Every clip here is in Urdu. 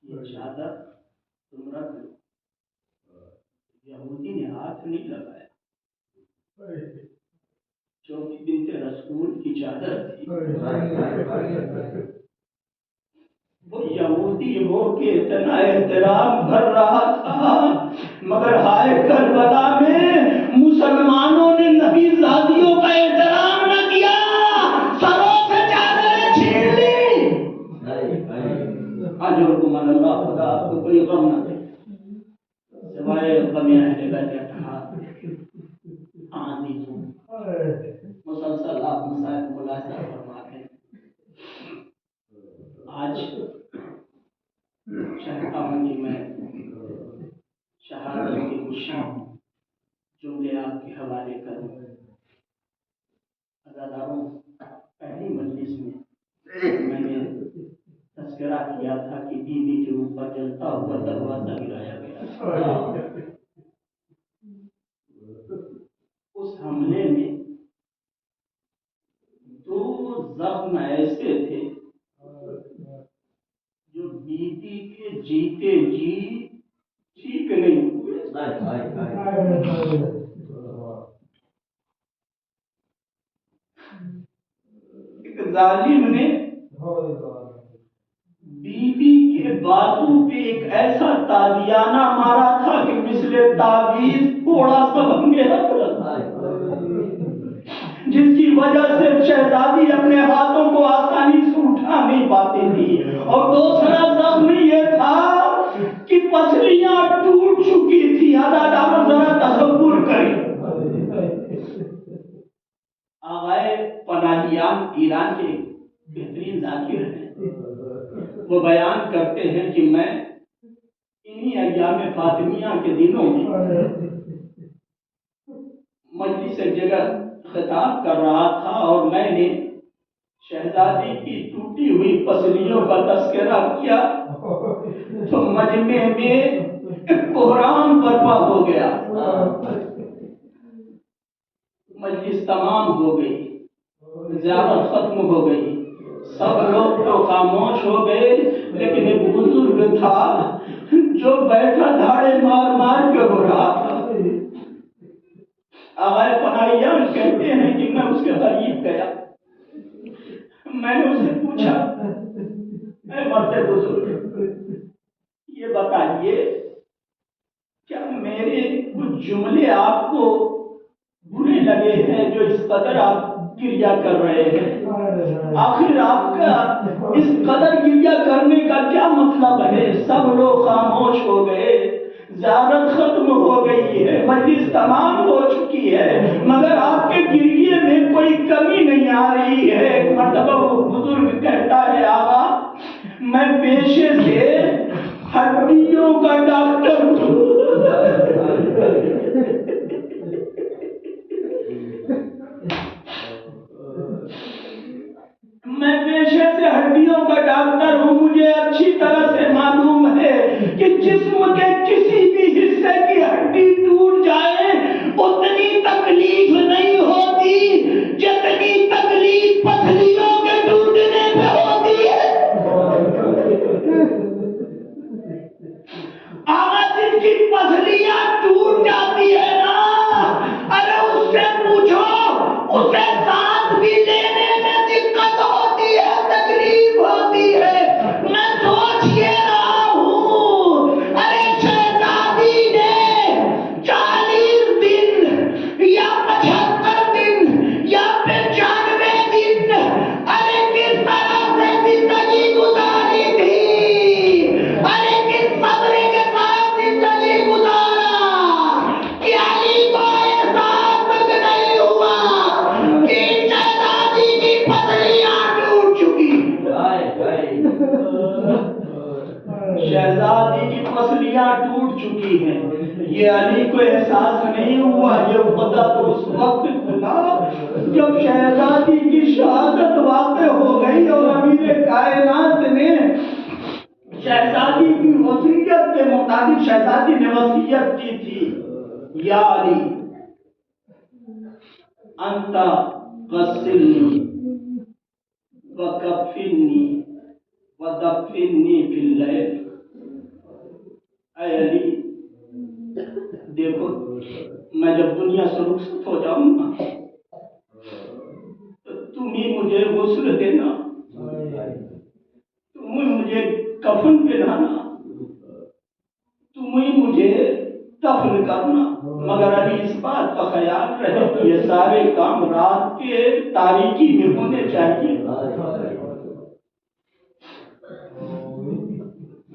یہ چادر تم رکھ لو. یہودی نے ہاتھ نہیں لگایا. چونکہ بنت رسول کی چادر تھی. وہ یہودی ہو کے اتنا احترام کر رہا تھا، مگر ہائے کربلا میں مسلمانوں نے نبی زادیوں کا احترام نہ کیا، سروں سے چادریں چھین لی. اجرکم اللہ، خدا آپ کو کوئی غم نہ دے سوائے غم اہل بیت اطہار. عزیزوں، مسلسل آپ مسائل ملاحظہ فرماتے ہیں. آج چاہتا ہوں کہ میں شہادت کے کچھ جملے آپ کے حوالے کروں. عزاداروں، پہلی مجلس میں نے تذکرہ کیا تھا کہ بیوی کے اوپر جلتا ہوا دروازہ گرایا گیا. اس حملے میں 2 زخم ایسے تھے جو بیوی کے جیتے جی ٹھیک نہیں ہوئے. ایک ظالم نے بیوی کے بازو پہ ایک ایسا تازیانہ مارا تھا کہ مثل تعویذ تھوڑا سا بن گیا، جس کی وجہ سے شہزادی اپنے ہاتھوں کو آسانی سے اٹھا نہیں پاتی تھی. اور دوسرا زخم یہ تھا کہ پسلیاں ٹوٹ چکی تھی. عزاداروں ذرا تصور کریں. آغائے پناہیان ایران کے بہترین ذاکر ہیں. وہ بیان کرتے ہیں کہ میں انہی ایام فاطمیہ کے دنوں میں مجلس ایک جگہ خطاب کر رہا تھا اور میں نے شہزادی کی ٹوٹی ہوئی پسلیوں کا تذکرہ کیا تو مجمع میں ایک کوہرام برپا ہو گیا. مجلس تمام ہو گئی، زیارت ختم ہو گئی، سب لوگ تو خاموش ہو گئے، لیکن ایک بزرگ تھا جو بیٹھا دھاڑے مار مار کے رو رہا تھا. آغائے پناہیان کہتے ہیں کہ میں اس کے قریب گیا. میں نے اسے پوچھا، اے مرد بزرگ، یہ بتائیے کیا میرے کچھ جملے آپ کو برے لگے ہیں جو اس قدر آپ گریہ کر رہے ہیں؟ آخر آپ کا اس قدر گریہ کرنے کا کیا مطلب ہے؟ سب لوگ خاموش ہو گئے، زیارت ختم ہو گئی ہے، مجلس تمام ہو چکی ہے، مگر آپ کے گریے میں کوئی کمی نہیں آ رہی ہے. ایک مرتبہ وہ بزرگ کہتا ہے، آقا میں پیشے سے ہڈیوں کا ڈاکٹر ہوں. میں پیشے سے ہڈیوں کا ڈاکٹر ہوں. مجھے اچھی طرح سے معلوم ہے کہ جسم کے کسی بھی حصے کی ہڈی ٹوٹ جائے اتنی تکلیف نہیں ہوتی جتنی تکلیف پسلیوں کے ٹوٹنے میں ہوتی ہے. آج جس کی پسلیاں ٹوٹ جاتی ہے نا، ارے اس سے پوچھو اسے سانس بھی لینے میں دقت ہوتی ہے، تکلیف ہوتی ہے. میں سوچ کے رہا ہوں، ارے شہزادی نے 40 دن یا 75 دن یا 95 دن ارے کس طرح سے زندگی گزاری تھی، ارے کس صبر کے ساتھ زندگی گزارا کہ علی کو احساس تک نہیں ہوا کہ شہزادی کی پسلیاں ٹوٹ چکی. شہزادی کی پسلیاں ٹوٹ چکی ہیں، یہ علی کو احساس نہیں ہوا. یہ پتہ تو اس وقت کھلا جب شہزادی کی شہادت واقع ہو گئی اور امیر کائنات نے شہزادی کی وصیت کے مطابق شہزادی نے وصیت کی تھی، یا علی انت غسلنی وکفنی ودفنی فی اللیل جب دنیا سے رخصت ہو جاؤں گا تو تم ہی مجھے غسل دینا، تم ہی مجھے کفن پہنانا، تم ہی مجھے دفن کرنا۔ مگر ابھی اس بات کا خیال رہے کہ یہ سارے کام رات کے تاریکی میں ہونے چاہیے۔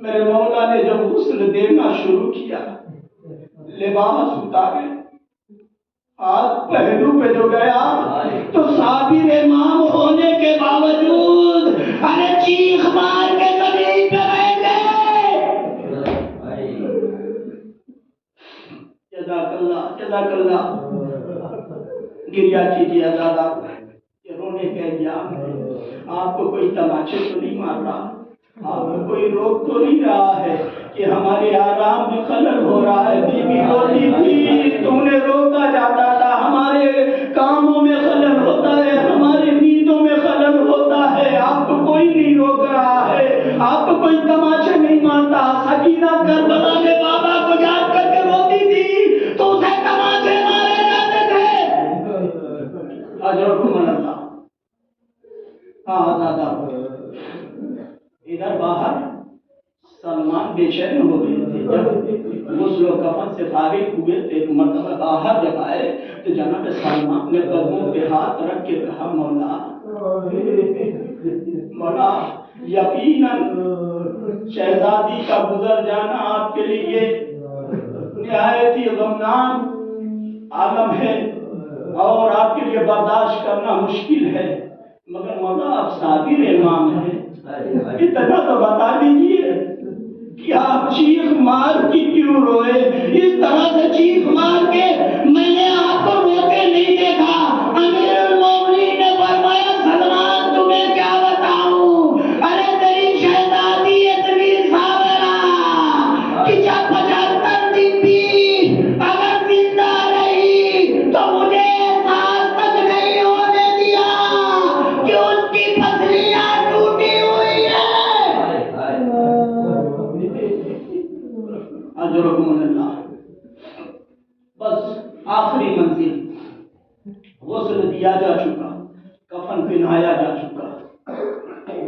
میرے مولا نے جب غسل دینا شروع کیا، لباس اتارے، ہاتھ پہلو پہ جو گیا تو صابر امام ہونے کے باوجود ارے چیخ مار کے زمین پہ بیٹھ گئے۔ جزاک اللہ، جزاک اللہ۔ گریا کیجیے آزادہ، یہ رونے کے ایام ہے۔ آپ کو کوئی تماچے تو نہیں مار رہا، آپ کو کوئی روک تو نہیں رہا ہے کہ ہمارے آرام میں خلل ہو رہا ہے۔ بیوی روتی تھی، تم نے روکا جاتا تھا۔ ہمارے کاموں میں خلل ہوتا ہے، ہماری نیندوں میں خلل ہوتا ہے، آپ کو کوئی نہیں روک رہا ہے، آپ کو کوئی تماچے نہیں مارتا۔ سکینہ کربلا میں بابا کو یاد کر کے روتی تھی تو اسے تماچے مارے جاتے تھے۔ اجرکم اللہ۔ ہاں دادا، ادھر باہر سلمان بے چین ہو گئے تھے۔ جب غسل و کفن سے فارغ ہوئے تو ایک مرتبہ باہر جب آئے تو جناب سلمان نے قدموں پہ ہاتھ رکھ کے کہا، مولا مولا، یقیناً شہزادی کا گزر جانا آپ کے لیے نہایت ہی غمناک عالم ہے اور آپ کے لیے برداشت کرنا مشکل ہے، مگر مولا آپ صابر امام ہیں، اتنا تو بتا دیجیے کہ آپ چیخ مار کی کیوں روئے؟ اس طرح سے چیخ مار کے میں نے آپ کو روتے نہیں دیکھا۔ امیر المومنین نے فرمایا، سلمان تمہیں کیا بتاؤں، ارے تیری شہزادی اتنی صابرہ کہ جب 75 دن بھی اگر زندہ رہی تو مجھے احساس تک نہیں ہونے دیا کہ اس کی پسلیاں ٹوٹی ہوئی ہیں۔ اجرکم اللہ۔ بس آخری منزل، غسل دیا جا چکا، کفن پہنایا جا چکا۔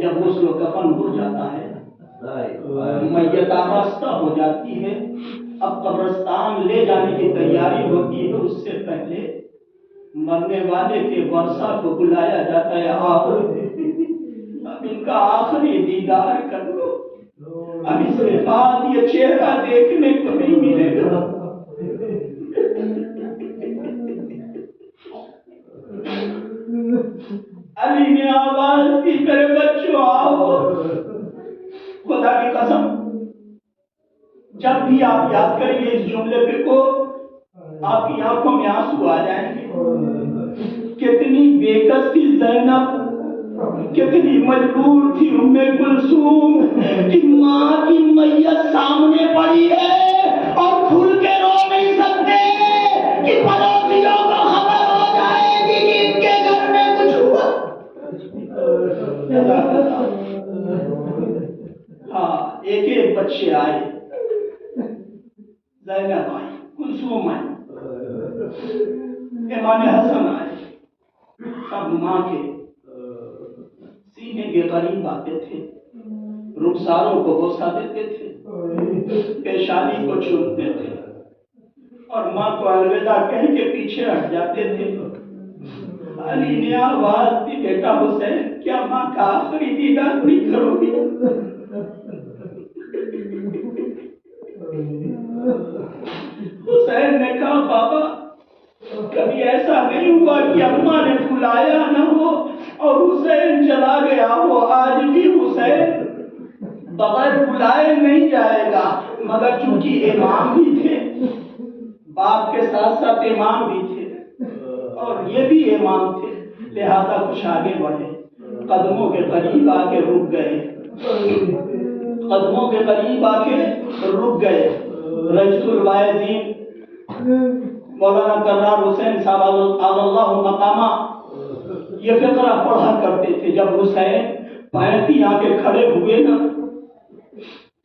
جب غسل و کفن ہو جاتا ہے، میت آراستہ ہو جاتی ہے، اب قبرستان لے جانے کی تیاری ہوتی ہے۔ اس سے پہلے مرنے والے کے ورثہ کو بلایا جاتا ہے، آؤ اب ان کا آخری دیدار کر لو، اب اس کے بعد یہ چہرہ دیکھنے کو نہیں ملے گا۔ علی نے آواز دی، میرے بچوں آؤ۔ خدا کی قسم، جب بھی آپ یاد کریں گے اس جملے پہ کو، آپ کی آنکھوں میں آنسو آ جائیں گے۔ کتنی بے کس تھی زینب، کتنی مجبور تھی ام کلثوم کہ ماں کی میت سامنے پڑی ہے اور کھل کے رو نہیں سکتے کہ پڑوسیوں کو خبر ہو جائے گی کہ ان کے گھر میں کچھ ہوا۔ ہاں، ایک ایک بچے آئے، زینب آئی، کلثوم آئی، امام حسن آئے، سب ماں کے سینے کے قریب آتے تھے، رخساروں کو بوسہ دیتے تھے، پیشانی کو چومتے تھے اور ماں کو الوداع کہہ کے پیچھے ہٹ جاتے تھے۔ علی نے آواز دی، بیٹا حسین، کیا ماں کا آخری دیدار نہیں کرو گے؟ حسین نے کہا، بابا کبھی ایسا نہیں ہوا کہ اماں نے بلایا نہ ہو اور حسین چلا گیا ہو۔ آج بھی حسین بغیر بلائے نہیں جائے گا، مگر چونکہ امام بھی تھے، باپ کے ساتھ ساتھ امام بھی تھے اور یہ بھی امام تھے، لہذا کچھ آگے بڑھے، قدموں کے قریب آ کے رک گئے، قدموں کے قریب آ کے رک گئے۔ رئیس الوائزین مولانا کرار حسین صاحب اللہ مقامہ یہ فقرہ پڑھا کرتے تھے، جب حسین پینتی آ کے کھڑے ہوئے نا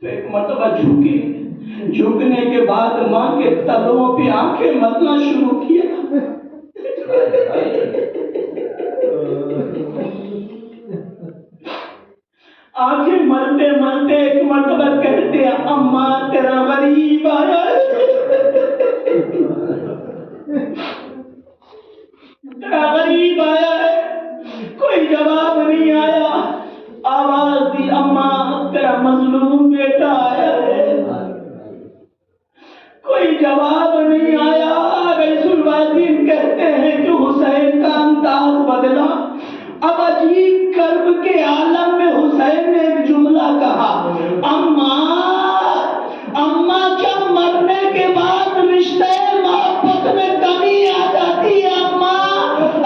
تو ایک مرتبہ جھکے جھکنے کے بعد ماں کے تلوؤں پہ آنکھیں ملنا شروع کیا. آنکھیں ملتے ملتے ایک مرتبہ کہتے اماں تیرا غریب آیا ہے، تیرا غریب آیا ہے. کوئی جواب نہیں آیا. آواز دی اماں تیرا مظلوم بیٹا آیا ہے. کوئی جواب نہیں آیا. رسول الدین کہتے ہیں کہ حسین کا انداز بدلا. اب عجیب کرب کے عالم میں حسین نے ایک جملہ کہا اماں کیا مرنے کے بعد رشتے محبت میں کمی آ جاتی ہے؟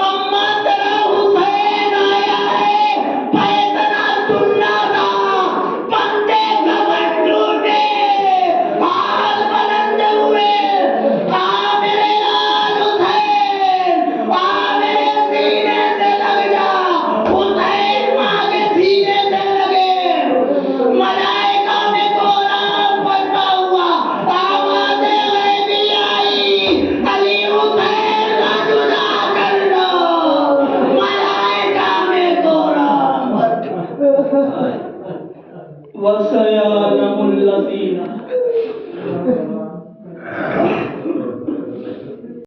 اماں تیرا حسین آیا ہے. پیدنا سننا تھا بندے گھمنڈوں نے ہاتھ بلند ہوئے. آ میرے لال حسین، آ میرے سینے سے لگ جا. حسین ماں کے سینے سے لگے. ملائکہ میں قرآن پڑھتا ہوا آوازیں غیبی آئی، علی حسین کا جدا کر لو. ملائکہ میں قرآن پڑھتا وَسَيَعْلَمُ الَّذِينَ